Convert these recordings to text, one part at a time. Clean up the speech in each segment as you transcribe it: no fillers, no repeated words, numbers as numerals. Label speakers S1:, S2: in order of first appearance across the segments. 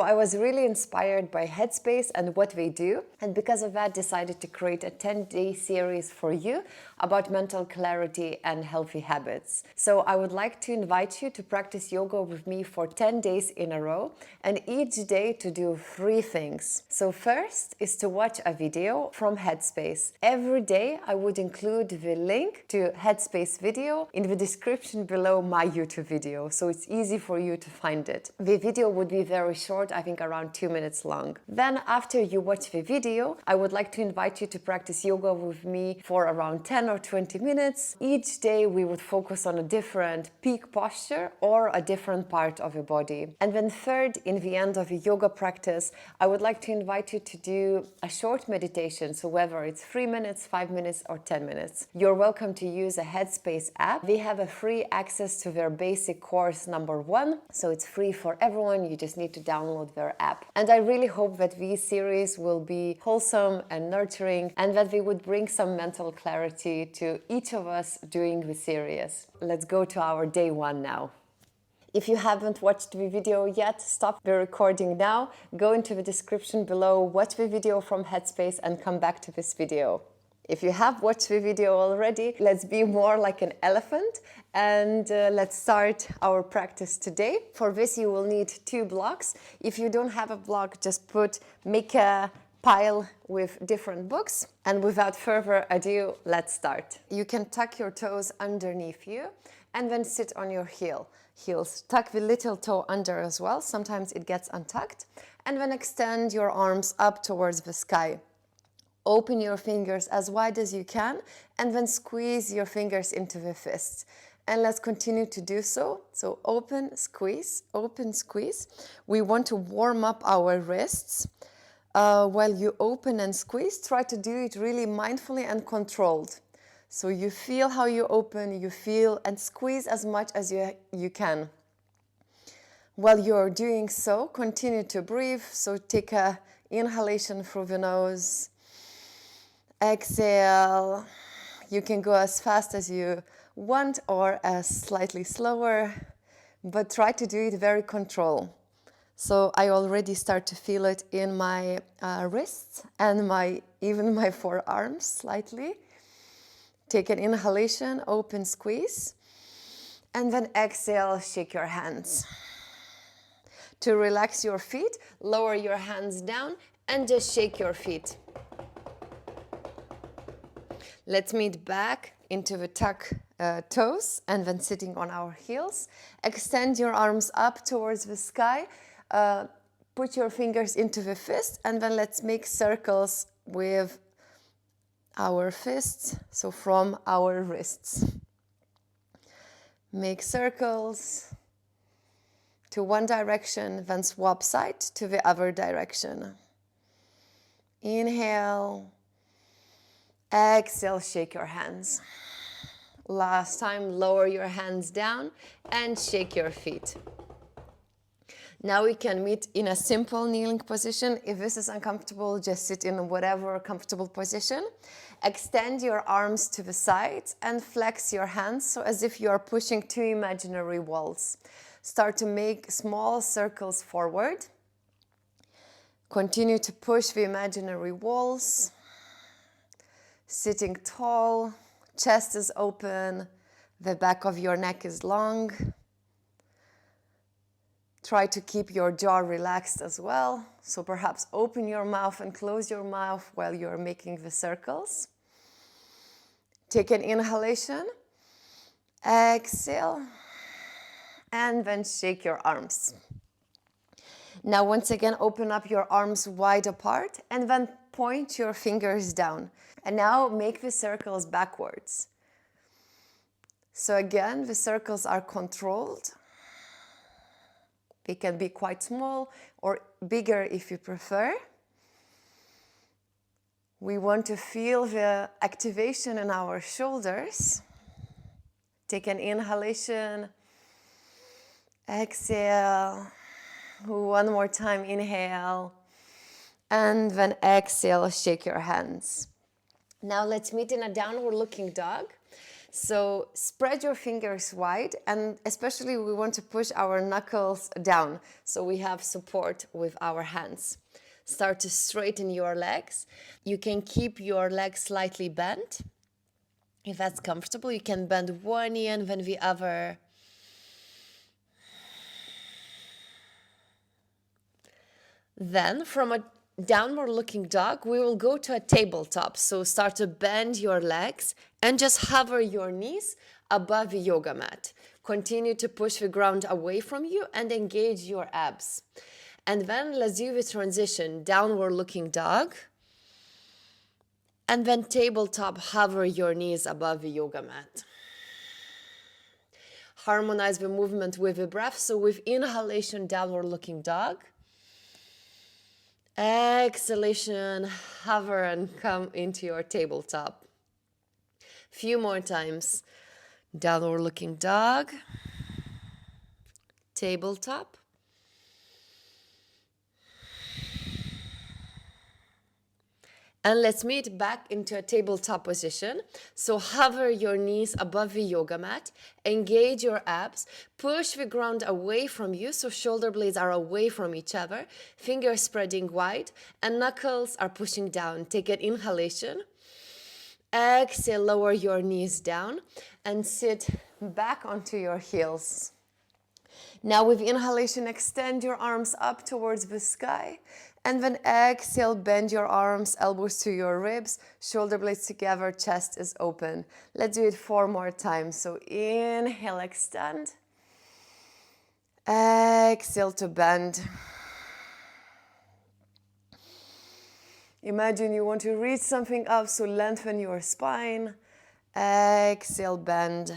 S1: I was really inspired by Headspace and what they do, and because of that decided to create a 10-day series for you about mental clarity and healthy habits. So I would like to invite you to practice yoga with me for 10 days in a row, and each day to do 3 things. So first is to watch a video from Headspace. Every day I would include the link to Headspace video in the description below my YouTube video, so it's easy for you to find it. The video would be very short, I think around 2 minutes long. Then after you watch the video, I would like to invite you to practice yoga with me for around 10 or 20 minutes. Each day we would focus on a different peak posture or a different part of your body. And then third, in the end of a yoga practice, I would like to invite you to do a short meditation, so whether it's 3 minutes, 5 minutes or 10 minutes. You're welcome to use a Headspace app. They have a free access to their basic course number 1, so it's free for everyone. You just need to download their app. And I really hope that these series will be wholesome and nurturing, and that they would bring some mental clarity to each of us during the series. Let's go to our day 1 now. If you haven't watched the video yet, stop the recording now, go into the description below, watch the video from Headspace and come back to this video. If you have watched the video already, let's be more like an elephant and let's start our practice today. For this you will need 2 blocks. If you don't have a block, just make a pile with different books. And without further ado, let's start. You can tuck your toes underneath you and then sit on your heels. Tuck the little toe under as well, sometimes it gets untucked. And then extend your arms up towards the sky. Open your fingers as wide as you can and then squeeze your fingers into the fists. And let's continue to do so. So open, squeeze, open, squeeze. We want to warm up our wrists. While you open and squeeze, try to do it really mindfully and controlled. So you feel how you open, you feel and squeeze as much as you can. While you're doing so, continue to breathe. So take an inhalation through the nose. Exhale. You can go as fast as you want or as slightly slower, but try to do it very controlled. So I already start to feel it in my wrists and even my forearms slightly. Take an inhalation, open, squeeze, and then exhale, shake your hands. To relax your feet, lower your hands down and just shake your feet. Let's meet back into the tuck toes and then sitting on our heels. Extend your arms up towards the sky. Put your fingers into the fist and then let's make circles with our fists, so from our wrists. Make circles to one direction, then swap side to the other direction. Inhale. Exhale, shake your hands. Last time, lower your hands down and shake your feet. Now we can meet in a simple kneeling position. If this is uncomfortable, just sit in whatever comfortable position. Extend your arms to the sides and flex your hands, so as if you are pushing 2 imaginary walls. Start to make small circles forward. Continue to push the imaginary walls. Sitting tall, chest is open, the back of your neck is long. Try to keep your jaw relaxed as well. So perhaps open your mouth and close your mouth while you're making the circles. Take an inhalation, exhale, and then shake your arms. Now once again, open up your arms wide apart and then point your fingers down. And now make the circles backwards. So again, the circles are controlled. They can be quite small or bigger if you prefer. We want to feel the activation in our shoulders. Take an inhalation, exhale. One more time, inhale. And then exhale, shake your hands. Now let's meet in a downward looking dog. So spread your fingers wide, and especially we want to push our knuckles down so we have support with our hands. Start to straighten your legs. You can keep your legs slightly bent. If that's comfortable, you can bend one knee and then the other. Then from a downward looking dog, we will go to a tabletop. So start to bend your legs and just hover your knees above the yoga mat. Continue to push the ground away from you and engage your abs. And then let's do the transition, downward looking dog. And then tabletop, hover your knees above the yoga mat. Harmonize the movement with the breath. So with inhalation, downward looking dog. Exhalation, hover and come into your tabletop. Few more times. Downward looking dog. Tabletop. And let's meet back into a tabletop position. So hover your knees above the yoga mat, engage your abs, push the ground away from you so shoulder blades are away from each other, fingers spreading wide, and knuckles are pushing down. Take an inhalation. Exhale, lower your knees down and sit back onto your heels. Now with inhalation, extend your arms up towards the sky. And then exhale, bend your arms, elbows to your ribs, shoulder blades together, chest is open. Let's do it 4 more times. So inhale, extend. Exhale to bend. Imagine you want to reach something up, so lengthen your spine. Exhale, bend.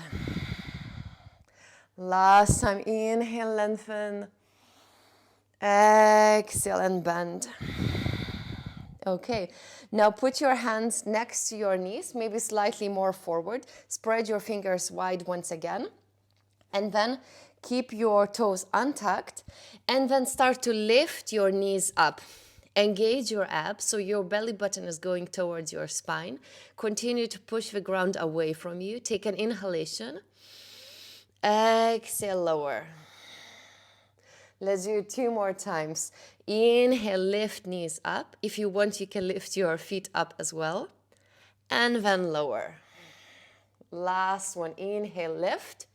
S1: Last time, inhale, lengthen. Exhale and bend. Okay, now put your hands next to your knees, maybe slightly more forward. Spread your fingers wide once again. And then keep your toes untucked. And then start to lift your knees up. Engage your abs, so your belly button is going towards your spine. Continue to push the ground away from you. Take an inhalation. Exhale, lower. Let's do it 2 more times. Inhale, lift knees up. If you want, you can lift your feet up as well. And then lower. Last one, inhale, lift.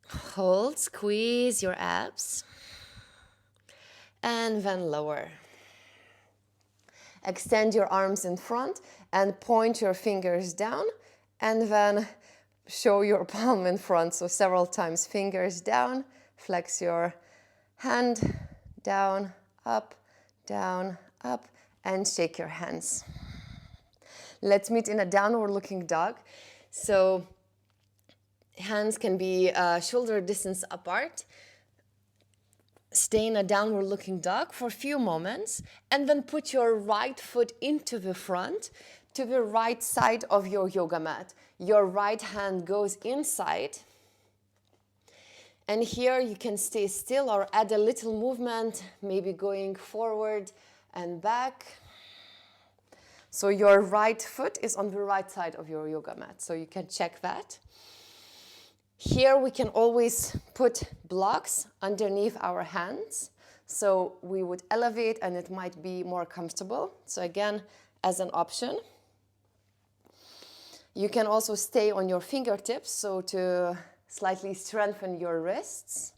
S1: Hold, squeeze your abs. And then lower. Extend your arms in front and point your fingers down. And then show your palm in front. So several times, fingers down. Flex your hand, down, up, and shake your hands. Let's meet in a downward looking dog. So hands can be shoulder distance apart. Stay in a downward looking dog for a few moments, and then put your right foot into the front, to the right side of your yoga mat. Your right hand goes inside. And here you can stay still or add a little movement, maybe going forward and back. So your right foot is on the right side of your yoga mat, so you can check that. Here we can always put blocks underneath our hands. So we would elevate and it might be more comfortable. So again, as an option. You can also stay on your fingertips, so to slightly strengthen your wrists.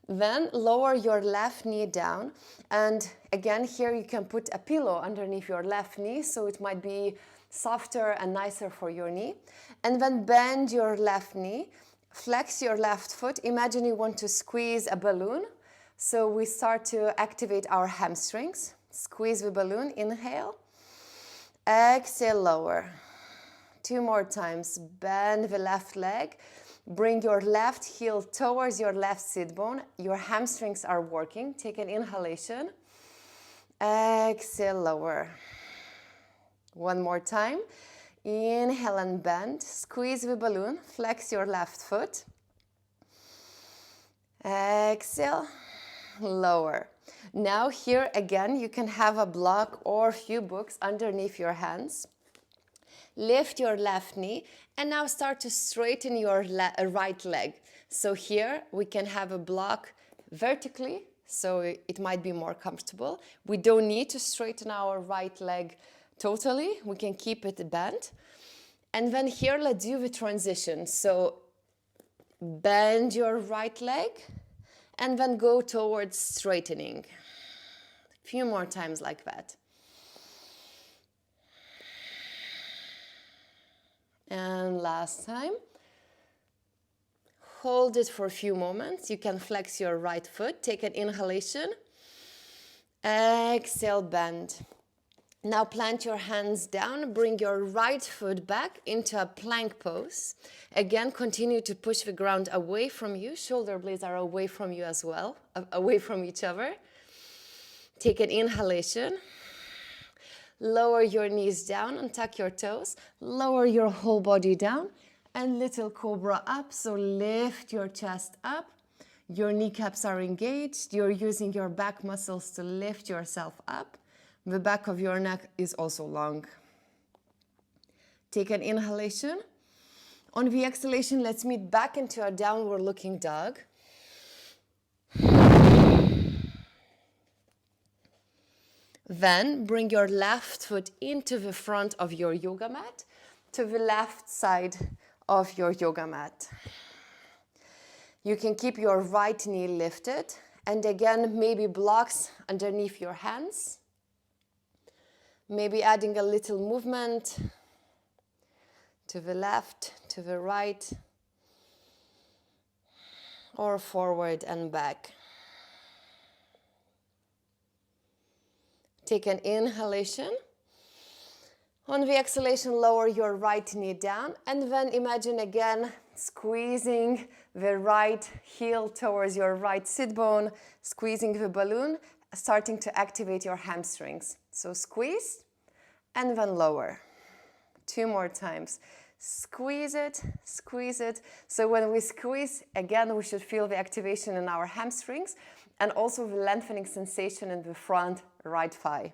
S1: Then lower your left knee down. And again, here you can put a pillow underneath your left knee, so it might be softer and nicer for your knee. And then bend your left knee, flex your left foot. Imagine you want to squeeze a balloon. So we start to activate our hamstrings. Squeeze the balloon, inhale. Exhale, lower. 2 more times. Bend the left leg. Bring your left heel towards your left sit bone. Your hamstrings are working. Take an inhalation. Exhale, lower. 1 more time. Inhale and bend. Squeeze the balloon. Flex your left foot. Exhale. lower. Now here again, you can have a block or a few books underneath your hands. Lift your left knee and now start to straighten your right leg. So here we can have a block vertically, so it might be more comfortable. We don't need to straighten our right leg totally. We can keep it bent. And then here, let's do the transition. So bend your right leg and then go towards straightening. A few more times like that. And last time. Hold it for a few moments. You can flex your right foot. Take an inhalation. Exhale, bend. Now plant your hands down. Bring your right foot back into a plank pose. Again, continue to push the ground away from you. Shoulder blades are away from you as well, away from each other. Take an inhalation. Lower your knees down and tuck your toes. Lower your whole body down. And little cobra up, so lift your chest up. Your kneecaps are engaged. You're using your back muscles to lift yourself up. The back of your neck is also long. Take an inhalation. On the exhalation, let's meet back into a downward looking dog. Then bring your left foot into the front of your yoga mat, to the left side of your yoga mat. You can keep your right knee lifted, and again, maybe blocks underneath your hands. Maybe adding a little movement to the left, to the right, or forward and back. Take an inhalation. On the exhalation, lower your right knee down, and then imagine again squeezing the right heel towards your right sit bone, squeezing the balloon, starting to activate your hamstrings. So squeeze and then lower. 2 more times. Squeeze it, squeeze it. So when we squeeze, again, we should feel the activation in our hamstrings and also the lengthening sensation in the front right thigh.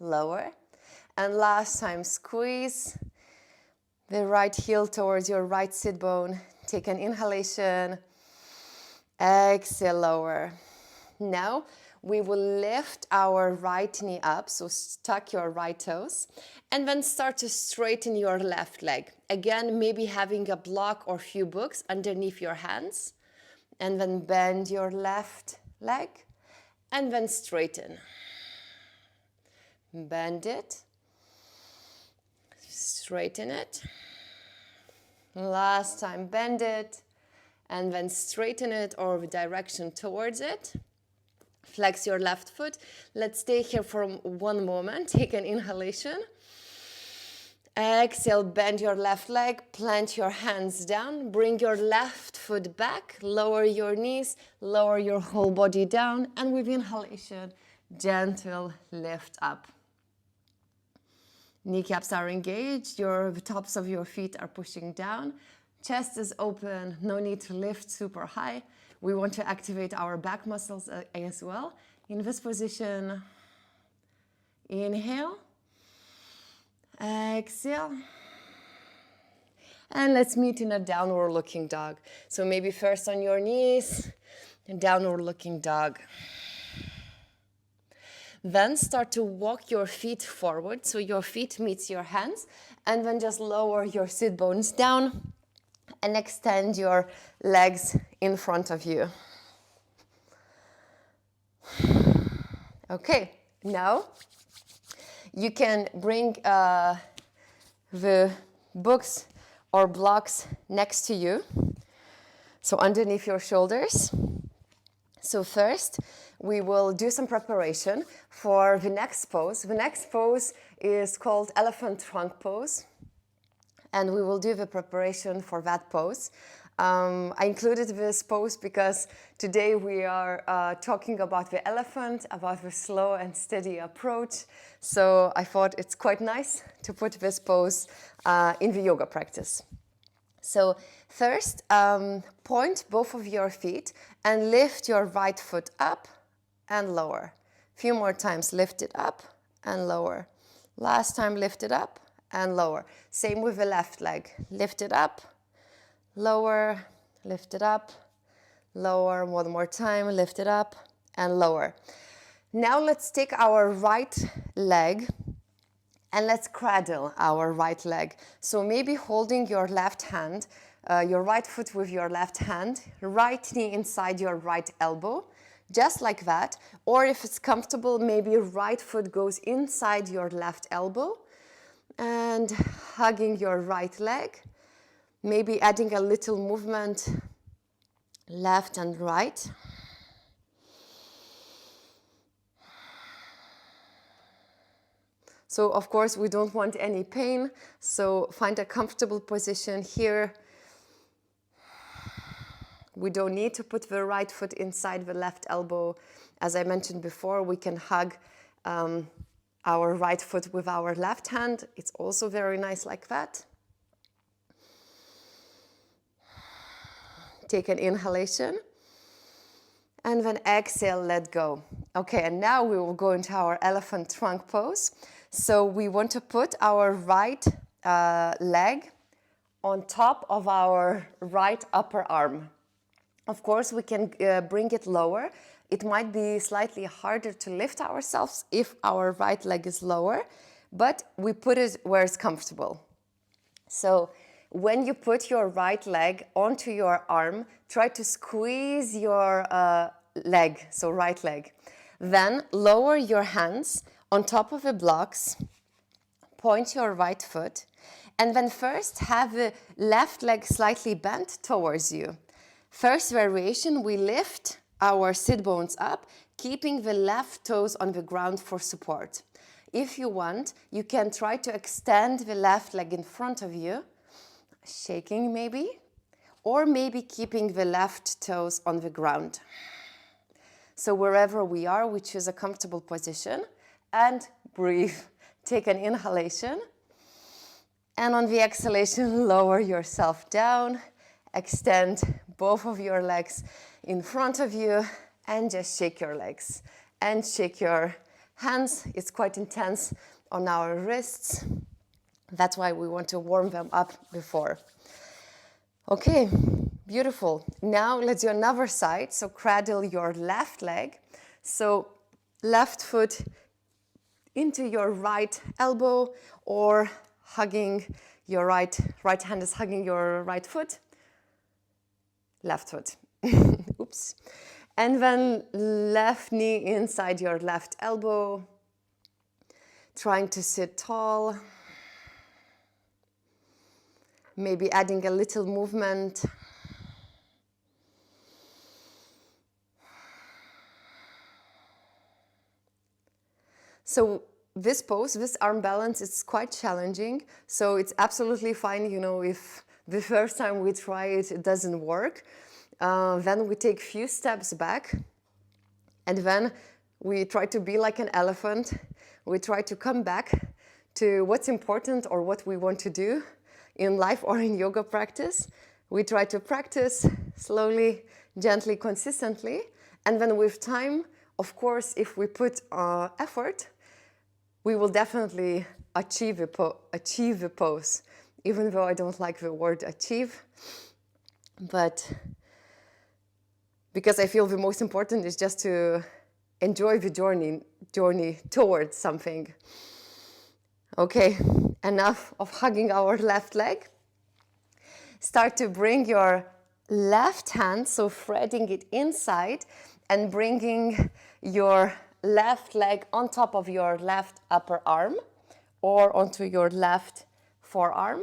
S1: Lower. And last time, squeeze the right heel towards your right sit bone. Take an inhalation. Exhale, lower. Now, we will lift our right knee up, so tuck your right toes, and then start to straighten your left leg. Again, maybe having a block or few books underneath your hands, and then bend your left leg, and then straighten. Bend it. Straighten it. Last time, bend it and then straighten it or the direction towards it. Flex your left foot. Let's stay here for 1 moment. Take an inhalation. Exhale, bend your left leg, plant your hands down, bring your left foot back, lower your knees, lower your whole body down, and with inhalation, gentle lift up. Kneecaps are engaged, the tops of your feet are pushing down, chest is open, no need to lift super high. We want to activate our back muscles as well. In this position, inhale, exhale, and let's meet in a downward looking dog. So maybe first on your knees, downward looking dog. Then start to walk your feet forward, so your feet meets your hands, and then just lower your sit bones down and extend your legs in front of you. Okay, now you can bring the books or blocks next to you, so underneath your shoulders. So first, we will do some preparation for the next pose. The next pose is called elephant trunk pose, and we will do the preparation for that pose. I included this pose because today we are talking about the elephant, about the slow and steady approach. So I thought it's quite nice to put this pose in the yoga practice. So first, point both of your feet and lift your right foot up and lower. Few more times, lift it up and lower. Last time, lift it up and lower. Same with the left leg. Lift it up, lower, lift it up, lower. One more time, lift it up and lower. Now let's take our right leg and let's cradle our right leg. So maybe holding your left hand, your right foot with your left hand, right knee inside your right elbow, just like that. Or if it's comfortable, maybe right foot goes inside your left elbow and hugging your right leg. Maybe adding a little movement left and right. So of course we don't want any pain, so find a comfortable position here. We don't need to put the right foot inside the left elbow. As I mentioned before, we can hug our right foot with our left hand. It's also very nice like that. Take an inhalation. And then exhale, let go. Okay, and now we will go into our elephant trunk pose. So we want to put our right leg on top of our right upper arm. Of course, we can bring it lower. It might be slightly harder to lift ourselves if our right leg is lower, but we put it where it's comfortable. So when you put your right leg onto your arm, try to squeeze your leg, so right leg. Then lower your hands on top of the blocks, point your right foot, and then first have the left leg slightly bent towards you. First variation, we lift our sit bones up, keeping the left toes on the ground for support. If you want, you can try to extend the left leg in front of you, shaking maybe, or maybe keeping the left toes on the ground. So wherever we are, we choose a comfortable position and breathe. Take an inhalation, and on the exhalation, lower yourself down, extend both of your legs in front of you, and just shake your legs and shake your hands. It's quite intense on our wrists. That's why we want to warm them up before. Okay, beautiful. Now let's do another side. So cradle your left leg. So left foot into your right elbow, or hugging your right hand is hugging your right foot. Left foot. Oops. And then left knee inside your left elbow. Trying to sit tall. Maybe adding a little movement. So this pose, this arm balance, is quite challenging. So it's absolutely fine, if the first time we try it, it doesn't work. Then we take few steps back, and then we try to be like an elephant. We try to come back to what's important or what we want to do in life or in yoga practice. We try to practice slowly, gently, consistently, and then with time, of course, if we put effort, we will definitely achieve the pose, even though I don't like the word achieve. But because I feel the most important is just to enjoy the journey towards something. Okay, enough of hugging our left leg. Start to bring your left hand, so threading it inside and bringing your left leg on top of your left upper arm or onto your left forearm.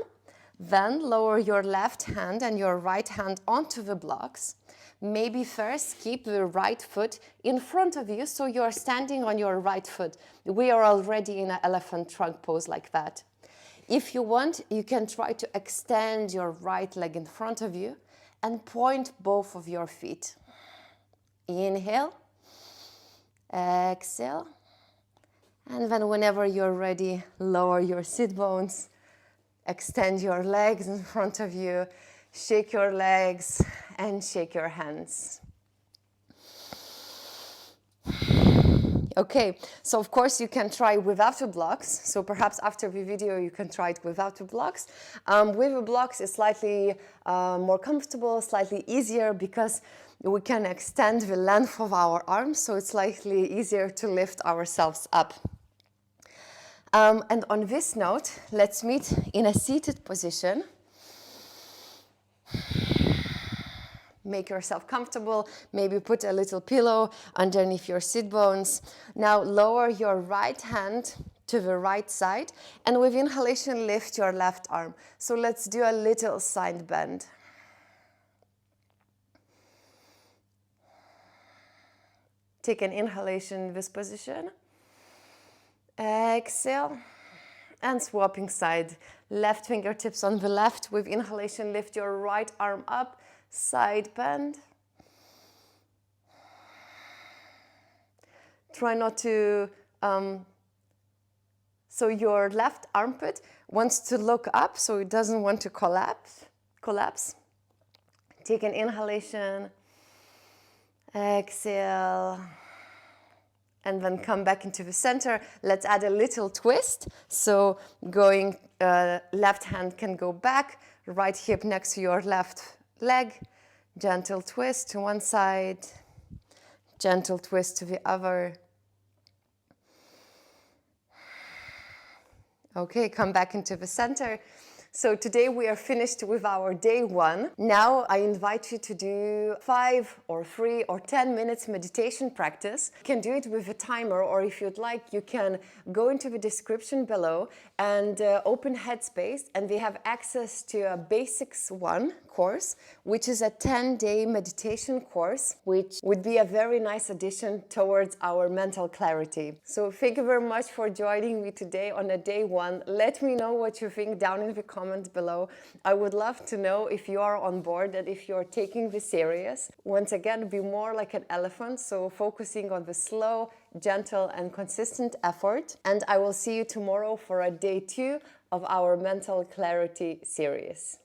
S1: Then lower your left hand and your right hand onto the blocks. Maybe first keep the right foot in front of you, so you're standing on your right foot. We are already in an elephant trunk pose like that. If you want, you can try to extend your right leg in front of you and point both of your feet. Inhale, exhale, and then whenever you're ready, lower your sit bones, extend your legs in front of you, shake your legs and shake your hands. Okay, so of course you can try without the blocks. So perhaps after the video you can try it without the blocks. With the blocks it's slightly more comfortable, slightly easier because we can extend the length of our arms, so it's slightly easier to lift ourselves up. And on this note, let's meet in a seated position. Make yourself comfortable, maybe put a little pillow underneath your sit bones. Now lower your right hand to the right side, and with inhalation lift your left arm. So let's do a little side bend. Take an inhalation in this position. Exhale. And swapping side. Left fingertips on the left. With inhalation, lift your right arm up. Side bend. Try not to, so your left armpit wants to look up, so it doesn't want to collapse. Take an inhalation, exhale, and then come back into the center. Let's add a little twist. So going, left hand can go back, right hip next to your left leg, gentle twist to one side, gentle twist to the other. Okay, come back into the center. So today we are finished with our day 1. Now I invite you to do 5 or 3 or 10 minutes meditation practice. You can do it with a timer, or if you'd like, you can go into the description below and open Headspace, and we have access to a Basics 1 course, which is a 10-day meditation course, which would be a very nice addition towards our mental clarity. So thank you very much for joining me today on a day 1. Let me know what you think down in the comment below. I would love to know if you are on board and if you're taking this serious. Once again, be more like an elephant, so focusing on the slow, gentle and consistent effort. And I will see you tomorrow for a day 2 of our mental clarity series.